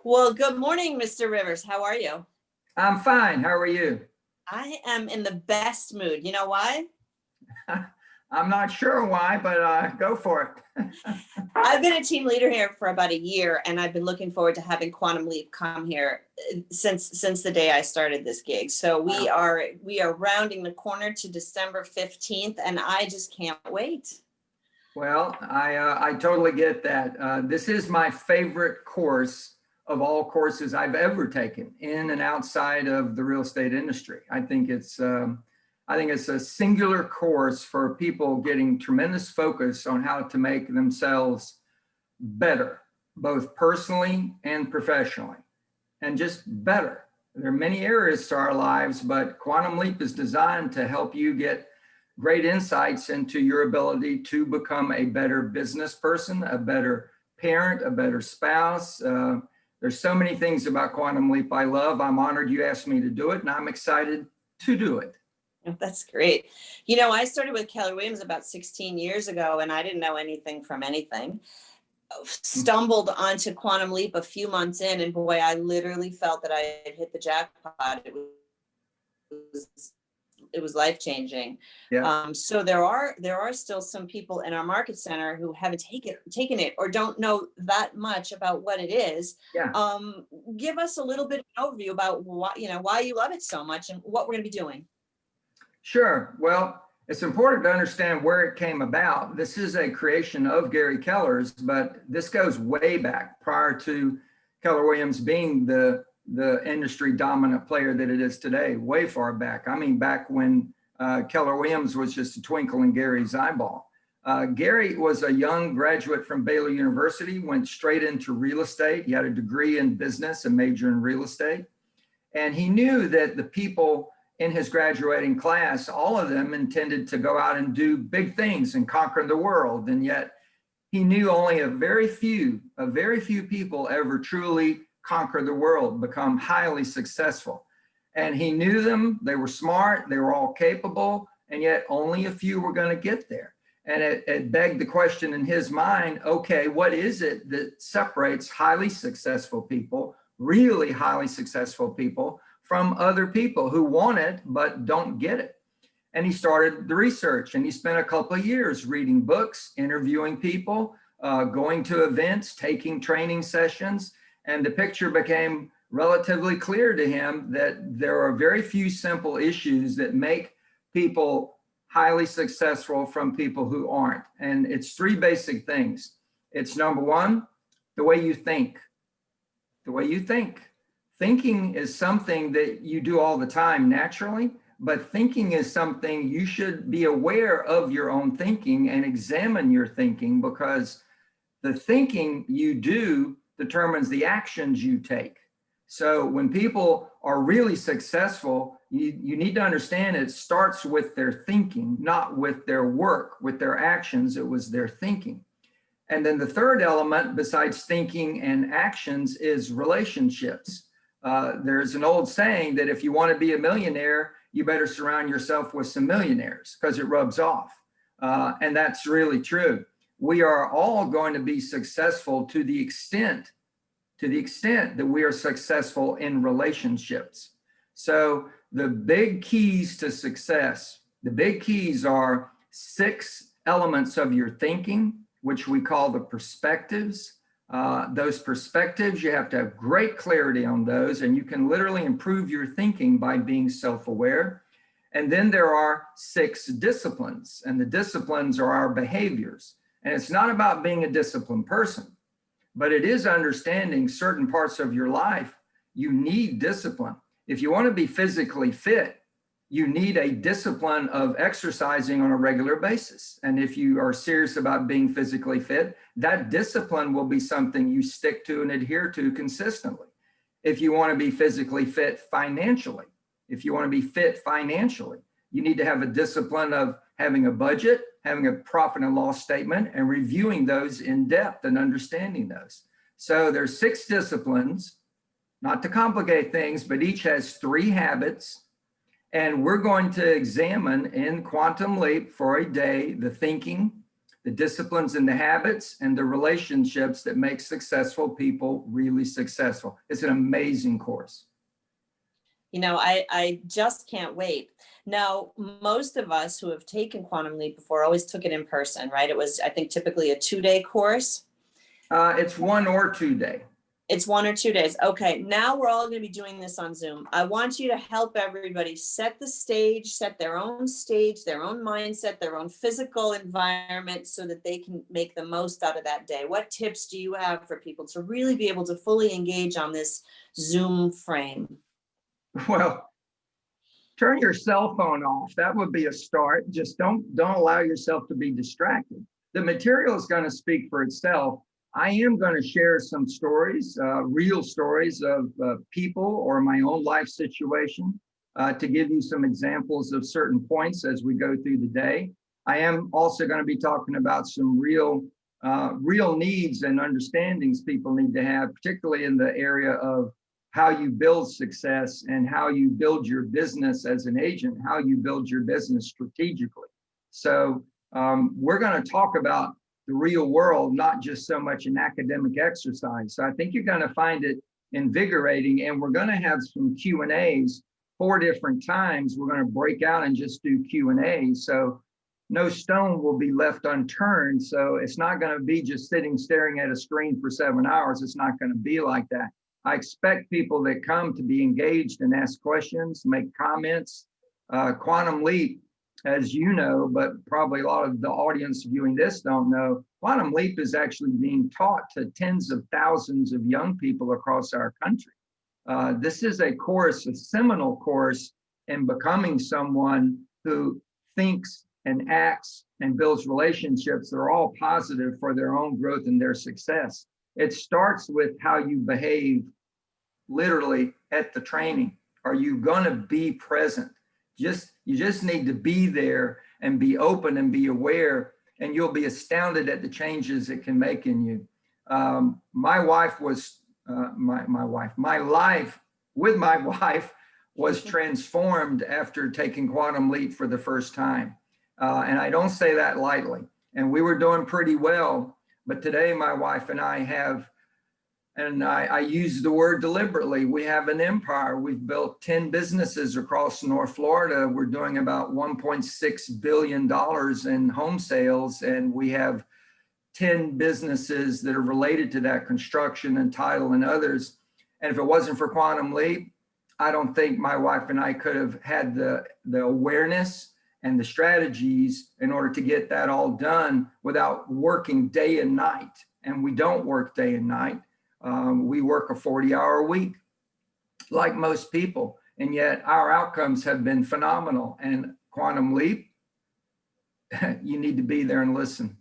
Well, good morning, Mr. Rivers. How are you? I'm fine. How are you? I am in the best mood. You know why? I'm not sure why, but go for it. I've been a team leader here for about a year, and I've been looking forward to having Quantum Leap come here since the day I started this gig. So we are rounding the corner to December 15th, and I just can't wait. Well, I totally get that. This is my favorite course of all courses I've ever taken in and outside of the real estate industry. I think it's a singular course for people getting tremendous focus on how to make themselves better, both personally and professionally, and just better. There are many areas to our lives, but Quantum Leap is designed to help you get great insights into your ability to become a better business person, a better parent, a better spouse. There's so many things about Quantum Leap I love. I'm honored you asked me to do it, and I'm excited to do it. That's great. You know, I started with Keller Williams about 16 years ago, and I didn't know anything from anything. Stumbled onto Quantum Leap a few months in, and boy, I literally felt that I had hit the jackpot. It was life changing. Yeah. So there are still some people in our market center who haven't taken it or don't know that much about what it is. Yeah. Give us a little bit of an overview about why you love it so much and what we're going to be doing. Sure. Well, it's important to understand where it came about. This is a creation of Gary Keller's, but this goes way back prior to Keller Williams being the industry dominant player that it is today, way far back. I mean, back when Keller Williams was just a twinkle in Gary's eyeball. Gary was a young graduate from Baylor University, went straight into real estate. He had a degree in business, a major in real estate. And he knew that the people in his graduating class, all of them intended to go out and do big things and conquer the world. And yet he knew only a very few people ever truly conquer the world, become highly successful. And he knew them, they were smart, they were all capable, and yet only a few were going to get there. And it begged the question in his mind, okay, what is it that separates highly successful people, really highly successful people, from other people who want it but don't get it? And he started the research, and he spent a couple of years reading books, interviewing people, going to events, taking training sessions, and the picture became relatively clear to him that there are very few simple issues that make people highly successful from people who aren't. And it's three basic things. It's number one, the way you think. The way you think. Thinking is something that you do all the time naturally, but thinking is something you should be aware of your own thinking and examine your thinking, because the thinking you do determines the actions you take. So when people are really successful, you need to understand it starts with their thinking, not with their work, with their actions. It was their thinking. And then the third element besides thinking and actions is relationships. There's an old saying that if you want to be a millionaire, you better surround yourself with some millionaires because it rubs off. And that's really true. We are all going to be successful to the extent that we are successful in relationships. So the big keys to success, the big keys are 6 elements of your thinking, which we call the perspectives. Those perspectives, you have to have great clarity on those, and you can literally improve your thinking by being self-aware. And then there are 6 disciplines, and the disciplines are our behaviors. And it's not about being a disciplined person, but it is understanding certain parts of your life. You need discipline. If you want to be physically fit, you need a discipline of exercising on a regular basis. And if you are serious about being physically fit, that discipline will be something you stick to and adhere to consistently. If you want to be physically fit financially, you need to have a discipline of having a budget, having a profit and loss statement, and reviewing those in depth and understanding those. So there's 6 disciplines, not to complicate things, but each has 3 habits. And we're going to examine in Quantum Leap for a day the thinking, the disciplines and the habits and the relationships that make successful people really successful. It's an amazing course. You know, I just can't wait. Now, most of us who have taken Quantum Leap before always took it in person, right? It was, I think, typically a 2-day course. It's 1 or 2 day. It's 1 or 2 days. Okay, now we're all going to be doing this on Zoom. I want you to help everybody set the stage, set their own stage, their own mindset, their own physical environment so that they can make the most out of that day. What tips do you have for people to really be able to fully engage on this Zoom frame? Well, turn your cell phone off. That would be a start. Just don't allow yourself to be distracted. The material is going to speak for itself. I am going to share some stories, real stories of people or my own life situation to give you some examples of certain points as we go through the day. I am also going to be talking about some real needs and understandings people need to have, particularly in the area of how you build success and how you build your business as an agent, how you build your business strategically. So we're going to talk about the real world, not just so much an academic exercise. So I think you're going to find it invigorating, and we're going to have some Q&As 4 different times. We're going to break out and just do Q&A. So no stone will be left unturned. So it's not going to be just staring at a screen for 7 hours. It's not going to be like that. I expect people that come to be engaged and ask questions, make comments. Quantum Leap, as you know, but probably a lot of the audience viewing this don't know, Quantum Leap is actually being taught to tens of thousands of young people across our country. This is a course, a seminal course in becoming someone who thinks and acts and builds relationships that are all positive for their own growth and their success. It starts with how you behave literally at the training. Are you going to be present? You just need to be there and be open and be aware, and you'll be astounded at the changes it can make in you. My life with my wife was transformed after taking Quantum Leap for the first time. And I don't say that lightly. And we were doing pretty well. But today, my wife and I have, and I use the word deliberately, we have an empire. We've built 10 businesses across North Florida. We're doing about $1.6 billion in home sales. And we have 10 businesses that are related to that, construction and title and others. And if it wasn't for Quantum Leap, I don't think my wife and I could have had the awareness and the strategies in order to get that all done without working day and night. And we don't work day and night. We work a 40-hour week like most people, and yet our outcomes have been phenomenal. And Quantum Leap, you need to be there and listen.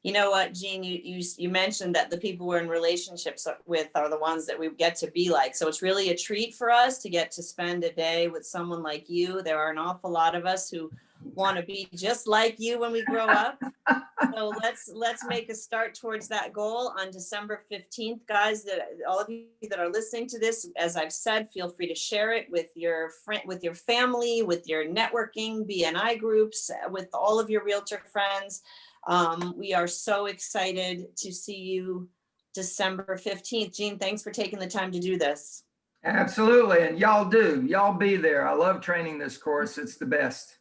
You know what, Gene, you mentioned that the people we're in relationships with are the ones that we get to be like. So it's really a treat for us to get to spend a day with someone like you. There are an awful lot of us who want to be just like you when we grow up. So let's make a start towards that goal on December 15th, guys. That all of you that are listening to this, as I've said, feel free to share it with your friend, with your family, with your networking BNI groups, with all of your realtor friends. We are so excited to see you December 15th. Gene, thanks for taking the time to do this. Absolutely. And y'all be there. I love training this course. It's the best.